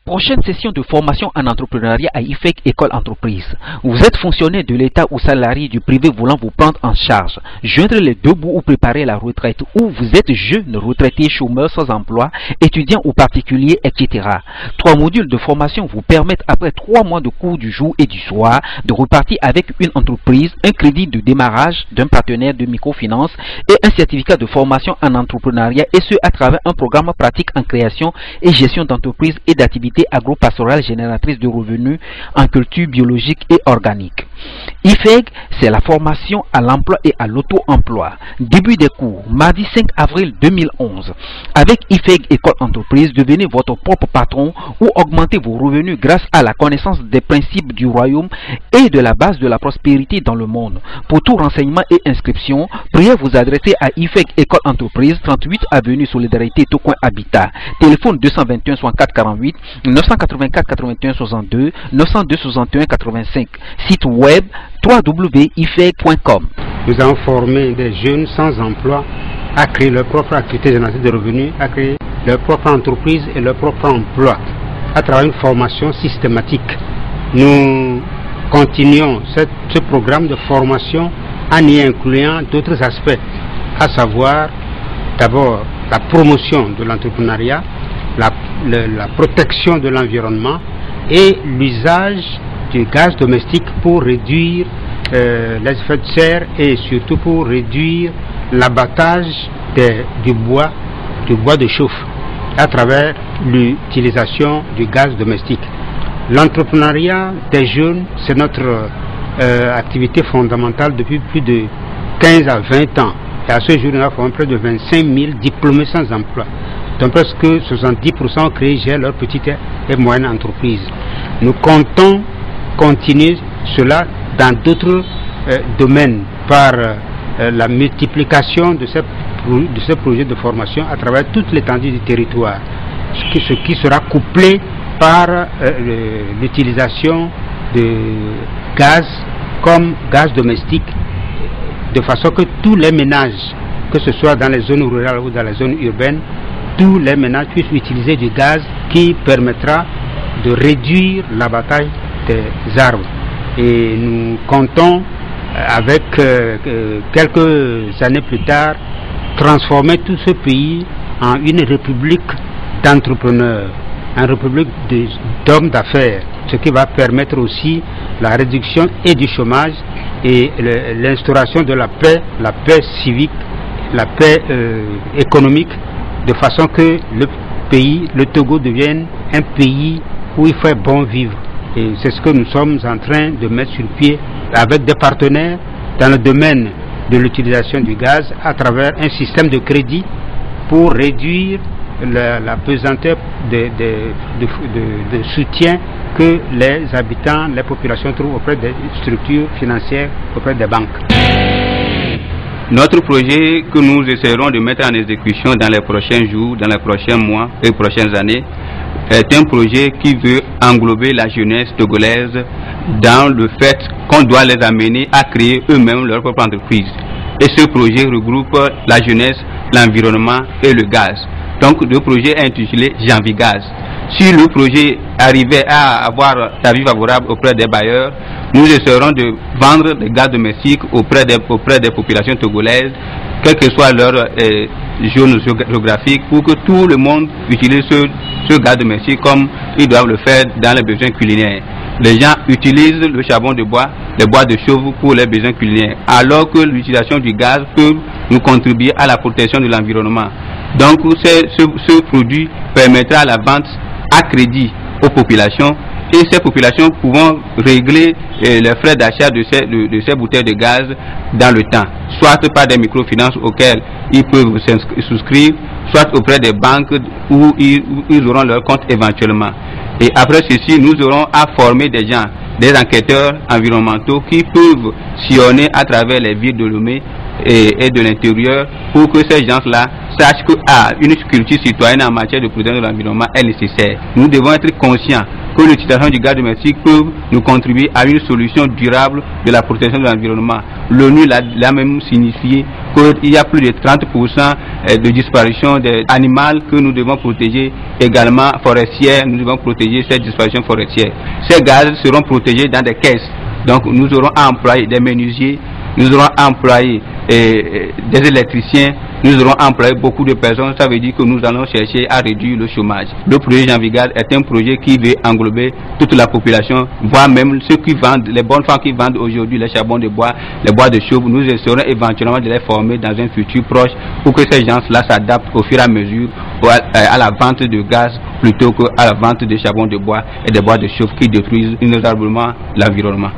Prochaine session de formation en entrepreneuriat à IFEG École Entreprise. Vous êtes fonctionnaire de l'État ou salarié du privé voulant vous prendre en charge, joindre les deux bouts ou préparer la retraite, ou vous êtes jeune, retraité, chômeur, sans emploi, étudiant ou particulier, etc. 3 modules de formation vous permettent, après 3 mois de cours du jour et du soir, de repartir avec une entreprise, un crédit de démarrage d'un partenaire de microfinance et un certificat de formation en entrepreneuriat, et ce à travers un programme pratique en création et gestion d'entreprise et d'activités agro-pastorales génératrices de revenus en culture biologique et organique. IFEG, c'est la formation à l'emploi et à l'auto-emploi. Début des cours, mardi 5 avril 2011. Avec IFEG École Entreprise, devenez votre propre patron ou augmentez vos revenus grâce à la connaissance des principes du royaume et de la base de la prospérité dans le monde. Pour tout renseignement et inscription, priez vous adresser à IFEG École Entreprise, 38 avenue Solidarité Tocoin Habitat. Téléphone 221 64 48, 984 81 62, 902 61 85. Site web www.ifeg.com. Nous avons formé des jeunes sans emploi à créer leur propre activité génératrice de revenus, à créer leur propre entreprise et leur propre emploi à travers une formation systématique. Nous continuons ce programme de formation en y incluant d'autres aspects, à savoir d'abord la promotion de l'entrepreneuriat, la protection de l'environnement et l'usage du gaz domestique pour réduire les effets de serre et surtout pour réduire l'abattage du bois de chauffe à travers l'utilisation du gaz domestique. L'entrepreneuriat des jeunes, c'est notre activité fondamentale depuis plus de 15 à 20 ans. Et à ce jour, nous avons près de 25 000 diplômés sans emploi. Donc presque 70% ont créé leur petite et moyenne entreprise. Nous comptons continuer cela dans d'autres domaines par la multiplication de ces projets de formation à travers toute l'étendue du territoire, ce qui sera couplé par l'utilisation de gaz comme gaz domestique, de façon que tous les ménages, que ce soit dans les zones rurales ou dans les zones urbaines, tous les ménages puissent utiliser du gaz qui permettra de réduire l'abattage des arbres. Et nous comptons avec quelques années plus tard transformer tout ce pays en une république d'entrepreneurs, une république d'hommes d'affaires, ce qui va permettre aussi la réduction et du chômage et l'instauration de la paix civique, la paix économique, de façon que le Togo devienne un pays où il fait bon vivre. Et c'est ce que nous sommes en train de mettre sur pied avec des partenaires dans le domaine de l'utilisation du gaz à travers un système de crédit pour réduire la pesanteur de soutien que les habitants, les populations trouvent auprès des structures financières, auprès des banques. Notre projet que nous essaierons de mettre en exécution dans les prochains jours, dans les prochains mois et prochaines années est un projet qui veut englober la jeunesse togolaise dans le fait qu'on doit les amener à créer eux-mêmes leur propre entreprise. Et ce projet regroupe la jeunesse, l'environnement et le gaz. Donc le projet est intitulé Janvigaz. Si le projet arrivait à avoir l'avis favorable auprès des bailleurs, nous essaierons de vendre des gaz domestiques auprès des populations togolaises, quelle que soit leur zone géographique, pour que tout le monde utilise ce gaz domestique comme ils doivent le faire dans les besoins culinaires. Les gens utilisent le charbon de bois, les bois de chauffe pour les besoins culinaires, alors que l'utilisation du gaz peut nous contribuer à la protection de l'environnement. Donc ce produit permettra la vente à crédit aux populations, et ces populations pourront régler les frais d'achat de ces bouteilles de gaz dans le temps, soit par des microfinances auxquelles ils peuvent souscrire, soit auprès des banques où ils auront leur compte éventuellement. Et après ceci, nous aurons à former des gens, des enquêteurs environnementaux qui peuvent sillonner à travers les villes de Lomé et de l'intérieur pour que ces gens-là sachent qu'une culture citoyenne en matière de protection de l'environnement est nécessaire. Nous devons être conscients que l'utilisation du gaz domestique peut nous contribuer à une solution durable de la protection de l'environnement. L'ONU l'a même signifié qu'il y a plus de 30% de disparition animales que nous devons protéger, également forestières, nous devons protéger cette disparition forestière. Ces gaz seront protégés dans des caisses, donc nous aurons à employer des menuisiers, nous aurons à employer des électriciens, nous aurons employé beaucoup de personnes. Ça veut dire que nous allons chercher à réduire le chômage. Le projet Janvigas est un projet qui veut englober toute la population, voire même ceux qui vendent, les bonnes femmes qui vendent aujourd'hui les charbons de bois, les bois de chauffe. Nous essaierons éventuellement de les former dans un futur proche pour que ces gens-là s'adaptent au fur et à mesure à la vente de gaz plutôt qu'à la vente de charbons de bois et des bois de chauffe qui détruisent inexorablement l'environnement.